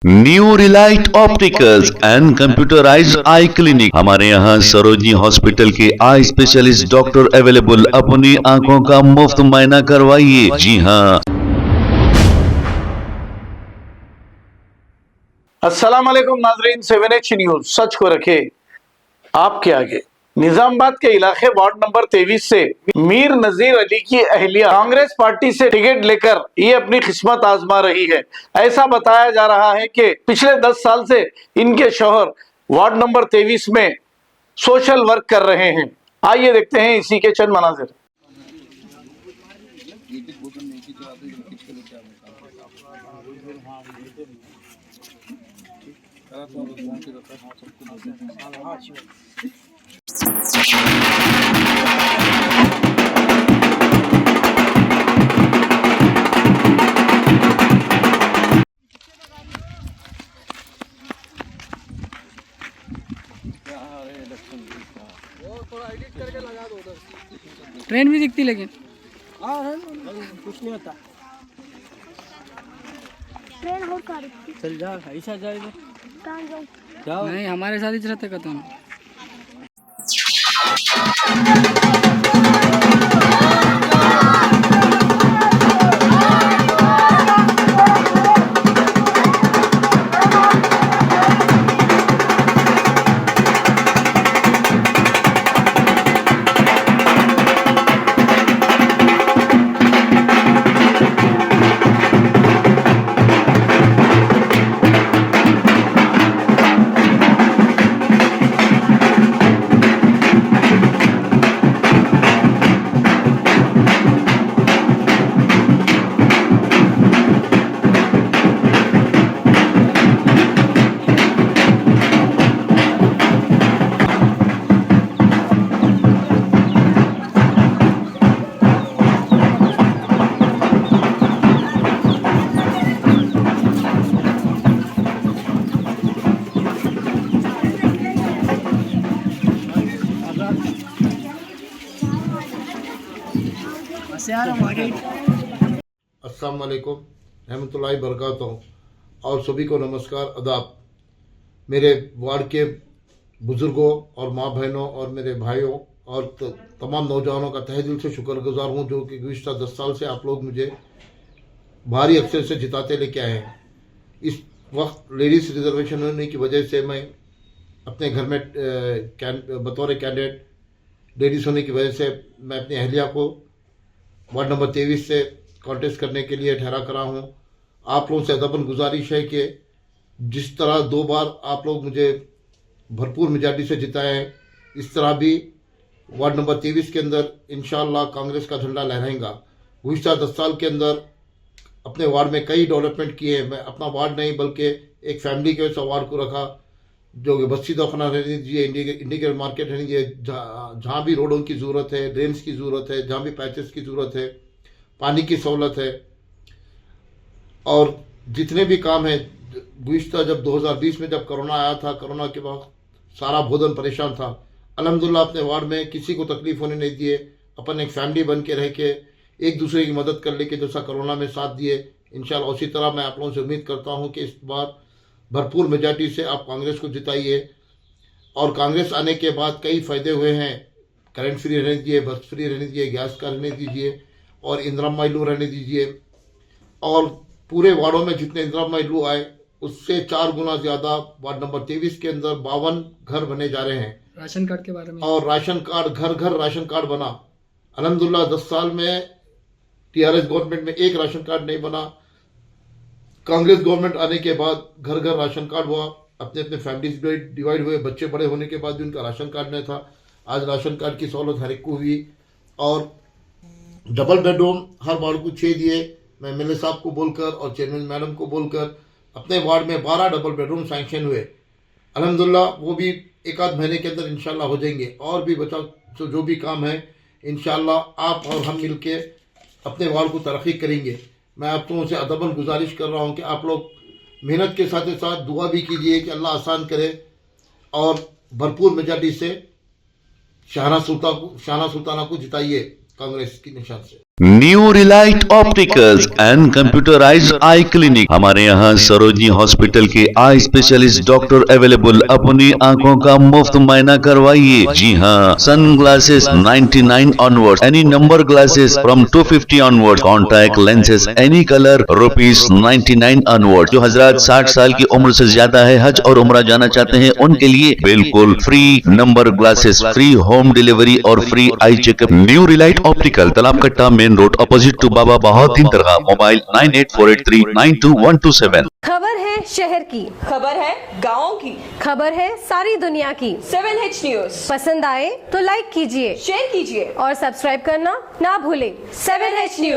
New Relight opticals and computerised I clinic. हमारे यहाँ Sarojini hospital के आई स्पेशलिस्ट डॉक्टर अवेलेबल। अपनी आंखों का मुफ्त मुआयना करवाइए। जी हाँ। अस्सलाम वालेकुम नाजरीन, 7H न्यूज सच को रखे आपके आगे। निजामाबाद के इलाके वार्ड नंबर 23 से मीर नजीर अली की अहलिया कांग्रेस पार्टी से टिकट लेकर ये अपनी किस्मत आजमा रही है। ऐसा बताया जा रहा है कि पिछले 10 साल से इनके शौहर वार्ड नंबर 23 में सोशल वर्क कर रहे हैं। आइए देखते हैं इसी के चंद मनाजिर। ट्रेन भी दिखती लेकिन कुछ नहीं होता। ट्रेन हो चल जा, ऐसा जाएगा। जाओ नहीं, हमारे साथ ही रहते कहता हूँ। अस्सलाम वालेकुम रहमतुल्लाहि बरकातहू और सभी को नमस्कार अदाब। मेरे वार्ड के बुज़ुर्गों और माँ बहनों और मेरे भाइयों और तमाम नौजवानों का तहे दिल से शुक्रगुजार हूँ जो कि गुज़िश्ता 10 साल से आप लोग मुझे भारी अक्सर से जिताते लेके आए हैं। इस वक्त लेडीज़ रिजर्वेशन होने की वजह से मैं अपने घर में बतौर कैंडिडेट लेडीज़ होने की वजह से मैं अपनी अहलिया को वार्ड नंबर 23 से कॉन्टेस्ट करने के लिए ठहरा करा हूँ। आप लोगों से अदबन गुजारिश है कि जिस तरह 2 बार आप लोग मुझे भरपूर मेजॉरिटी से जिताए हैं, इस तरह भी वार्ड नंबर 23 के अंदर इंशाअल्लाह कांग्रेस का झंडा लहराएगा। गुज़िश्ता 10 साल के अंदर अपने वार्ड में कई डेवलपमेंट किए हैं। मैं अपना वार्ड नहीं बल्कि एक फैमिली के वजह से वार्ड को रखा, जो कि बस्ती दवाखाना रहने दीजिए, इंडिकेट मार्केट रहने दीजिए, जहाँ भी रोडों की ज़रूरत है, ड्रेन्स की ज़रूरत है, जहाँ भी पैचेस की ज़रूरत है, पानी की सहूलत है और जितने भी काम हैं। गुज़िश्ता जब 2020 में जब कोरोना आया था, कोरोना के बाद सारा भोदन परेशान था। अल्हम्दुलिल्लाह अपने वार्ड में किसी को तकलीफ होने नहीं दिए, अपन एक फैमिली बन के रह के एक दूसरे की मदद कर लेके जैसा कोरोना में साथ दिए। इंशाल्लाह उसी तरह मैं आप लोगों से उम्मीद करता हूँ कि इस बार भरपूर मेजॉरिटी से आप कांग्रेस को जिताइए। और कांग्रेस आने के बाद कई फ़ायदे हुए हैं। करंट फ्री रहने दीजिए, बस फ्री रहने दीजिए, गैस का रहने दीजिए और इंदिरा माइलू रहने दीजिए। और पूरे वार्डों में जितने इंदिरा माइलू आए उससे 4 गुना ज़्यादा वार्ड नंबर 23 के अंदर 52 घर बने जा रहे हैं। राशन कार्ड के बारे में और राशन कार्ड घर घर राशन कार्ड बना। अल्हम्दुलिल्लाह 10 साल में टीआरएस गवर्नमेंट में एक राशन कार्ड नहीं बना। कांग्रेस गवर्नमेंट आने के बाद घर घर राशन कार्ड हुआ। अपने अपने फैमिलीज डिवाइड हुए, बच्चे बड़े होने के बाद भी उनका राशन कार्ड नहीं था। आज राशन कार्ड की सहूलत हर एक को हुई। और डबल बेडरूम हर वार्ड को 6 दिए। मैं एमएलए साहब को बोलकर और चेयरमैन मैडम को बोलकर अपने वार्ड में 12 डबल बेडरूम सैंक्शन हुए। अल्हम्दुलिल्लाह वो भी एक आध महीने के अंदर इंशाल्लाह हो जाएंगे। और भी बचा जो भी काम है इंशाल्लाह आप और हम मिलके अपने वार्ड को तरक्की करेंगे। मैं आप लोगों से अदबन गुजारिश कर रहा हूँ कि आप लोग मेहनत के साथ साथ दुआ भी कीजिए कि अल्लाह आसान करे और भरपूर मेजॉरिटी से शाहना सुल्ताना को जिताइए कांग्रेस की निशान से। New Relight opticals and computerised I clinic. हमारे यहाँ सरोजनी हॉस्पिटल के आई स्पेशलिस्ट डॉक्टर अवेलेबल। अपनी आंखों का मुफ्त मुआयना करवाइए। जी हाँ, sunglasses 99 onward, any number glasses from 250 onward, contact lenses any colour ₹99 onward. जो हजरात 60 साल की उम्र से ज्यादा है, हज और उम्रा जाना चाहते हैं, उनके लिए बिल्कुल free number glasses, free home delivery और free eye checkup. New relight optical, Talab Katta, main road, opposite to Baba Bahauddin Dargah. Mobile 9848392127। खबर है शहर की, खबर है गाँव की, खबर है सारी दुनिया की। 7H न्यूज पसंद आए तो लाइक कीजिए, शेयर कीजिए और सब्सक्राइब करना ना भूलें। 7H news.